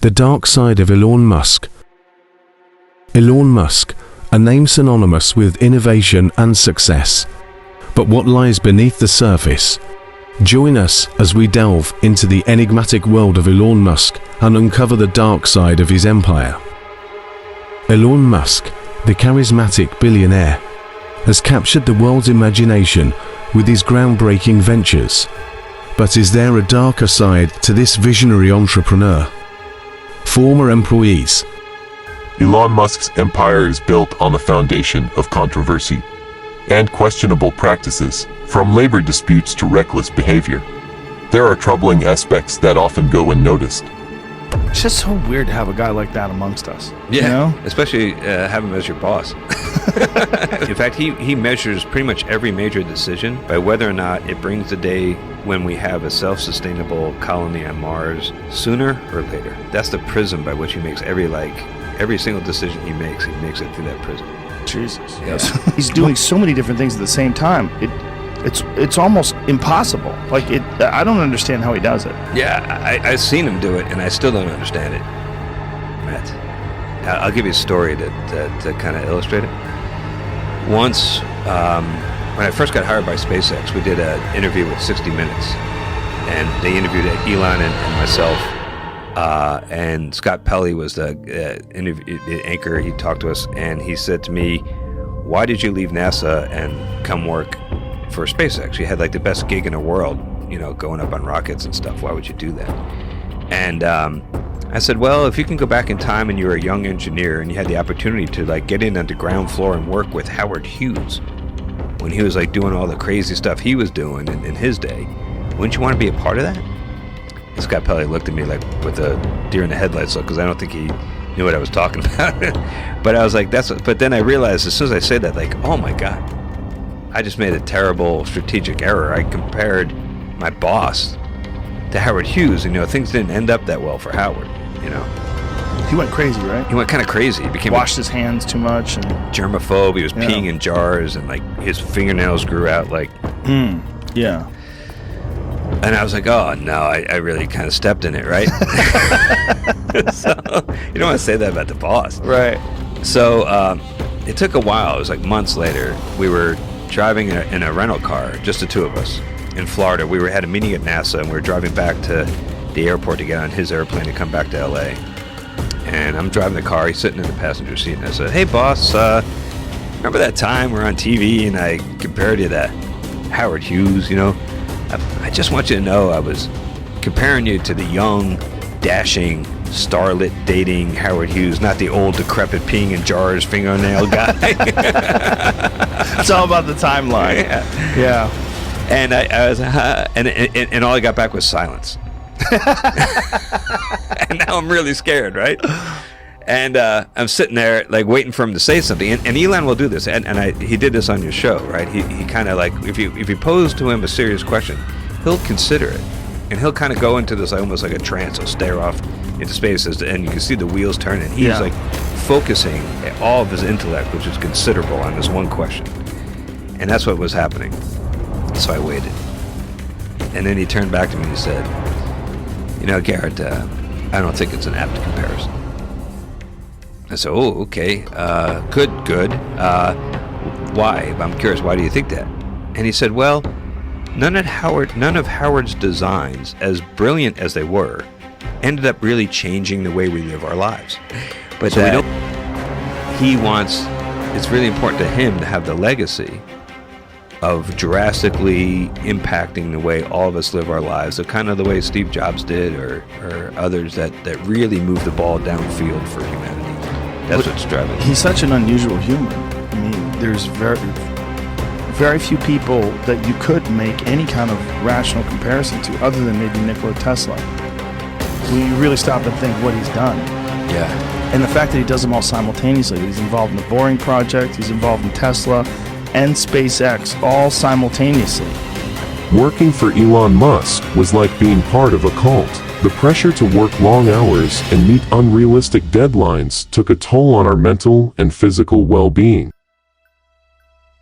The dark side of Elon Musk. Elon Musk, a name synonymous with innovation and success. But what lies beneath the surface? Join us as we delve into the enigmatic world of Elon Musk and uncover the dark side of his empire. Elon Musk, the charismatic billionaire, has captured the world's imagination with his groundbreaking ventures. But is there a darker side to this visionary entrepreneur? Former employees. Elon Musk's empire is built on the foundation of controversy and questionable practices, from labor disputes to reckless behavior. There are troubling aspects that often go unnoticed. It's just so weird to have a guy like that amongst us. Yeah, you know? especially have him as your boss. In fact, he measures pretty much every major decision by whether or not it brings the day when we have a self-sustainable colony on Mars sooner or later. That's the prism by which he makes every single decision he makes it through that prism. Jesus. Yes. He's doing so many different things at the same time. It's almost impossible. I don't understand how he does it. Yeah, I've seen him do it, and I still don't understand it. Matt, I'll give you a story to kind of illustrate it. Once, when I first got hired by SpaceX, we did an interview with 60 Minutes, and they interviewed Elon and myself, and Scott Pelley was the anchor. He talked to us, and he said to me, "Why did you leave NASA and come work for SpaceX? You had like the best gig in the world, going up on rockets and stuff. Why would you do that?" And I said, "Well, if you can go back in time and you were a young engineer and you had the opportunity to get in on the ground floor and work with Howard Hughes when he was doing all the crazy stuff he was doing in his day, wouldn't you want to be a part of that?" And Scott Pelley looked at me with a deer in the headlights look, because I don't think he knew what I was talking about. But I was like, but then I realized as soon as I said that, oh my God, I just made a terrible strategic error. I compared my boss to Howard Hughes, and things didn't end up that well for Howard. He went crazy, right? He went kind of crazy. He became washed his hands too much and germaphobe. He was peeing in jars, and his fingernails grew out yeah. And I was like, oh no, I really kind of stepped in it, right? So you don't want to say that about the boss, right? So it took a while. It was months later. We were driving in a rental car, just the two of us, in Florida. We had a meeting at NASA, and we were driving back to the airport to get on his airplane to come back to LA. And I'm driving the car. He's sitting in the passenger seat, and I said, "Hey, boss, remember that time we were on TV and I compared you to Howard Hughes? I just want you to know I was comparing you to the young, dashing, starlit dating Howard Hughes, not the old, decrepit, peeing in jars, fingernail guy." It's all about the timeline. Yeah. And I was, and all I got back was silence. And now I'm really scared, right? And I'm sitting there waiting for him to say something. And Elon will do this, and he did this on your show, right? He kind of if you pose to him a serious question, he'll consider it, and he'll kind of go into this almost like a trance. He'll stare off into space, and you can see the wheels turning. He's focusing all of his intellect, which is considerable, on this one question, and that's what was happening. So I waited, and then he turned back to me and he said, "Garrett, I don't think it's an apt comparison." I said, "Oh, okay, good. Why? I'm curious. Why do you think that?" And he said, "Well, none of Howard's designs, as brilliant as they were, ended up really changing the way we live our lives. But so it's really important to him to have the legacy of drastically impacting the way all of us live our lives, the kind of the way Steve Jobs did, or others that really move the ball downfield for humanity." That's what's driving. He's such an unusual human. I mean, there's very few people that you could make any kind of rational comparison to, other than maybe Nikola Tesla. When you really stop and think what he's done. Yeah. And the fact that he does them all simultaneously. He's involved in the Boring Project, he's involved in Tesla and SpaceX, all simultaneously. Working for Elon Musk was like being part of a cult. The pressure to work long hours and meet unrealistic deadlines took a toll on our mental and physical well-being.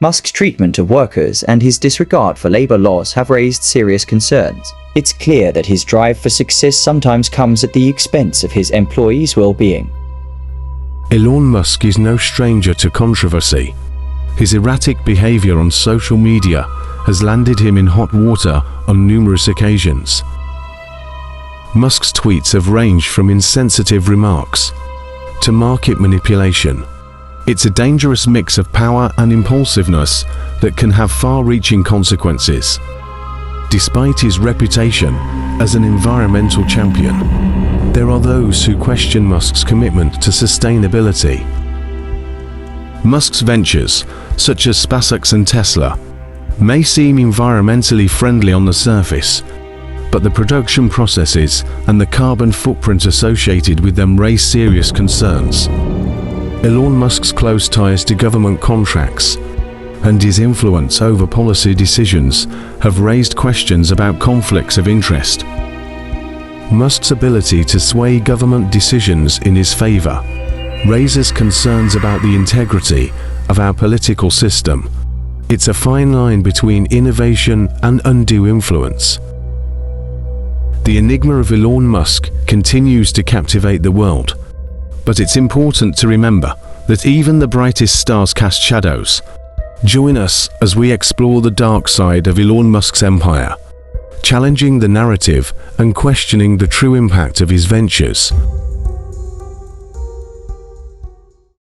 Musk's treatment of workers and his disregard for labor laws have raised serious concerns. It's clear that his drive for success sometimes comes at the expense of his employees' well-being. Elon Musk is no stranger to controversy. His erratic behavior on social media has landed him in hot water on numerous occasions. Musk's tweets have ranged from insensitive remarks to market manipulation. It's a dangerous mix of power and impulsiveness that can have far-reaching consequences. Despite his reputation as an environmental champion, there are those who question Musk's commitment to sustainability. Musk's ventures, such as SpaceX and Tesla, may seem environmentally friendly on the surface, but the production processes and the carbon footprint associated with them raise serious concerns. Elon Musk's close ties to government contracts and his influence over policy decisions have raised questions about conflicts of interest. Musk's ability to sway government decisions in his favor raises concerns about the integrity of our political system. It's a fine line between innovation and undue influence. The enigma of Elon Musk continues to captivate the world, but it's important to remember that even the brightest stars cast shadows. Join us as we explore the dark side of Elon Musk's empire, challenging the narrative and questioning the true impact of his ventures.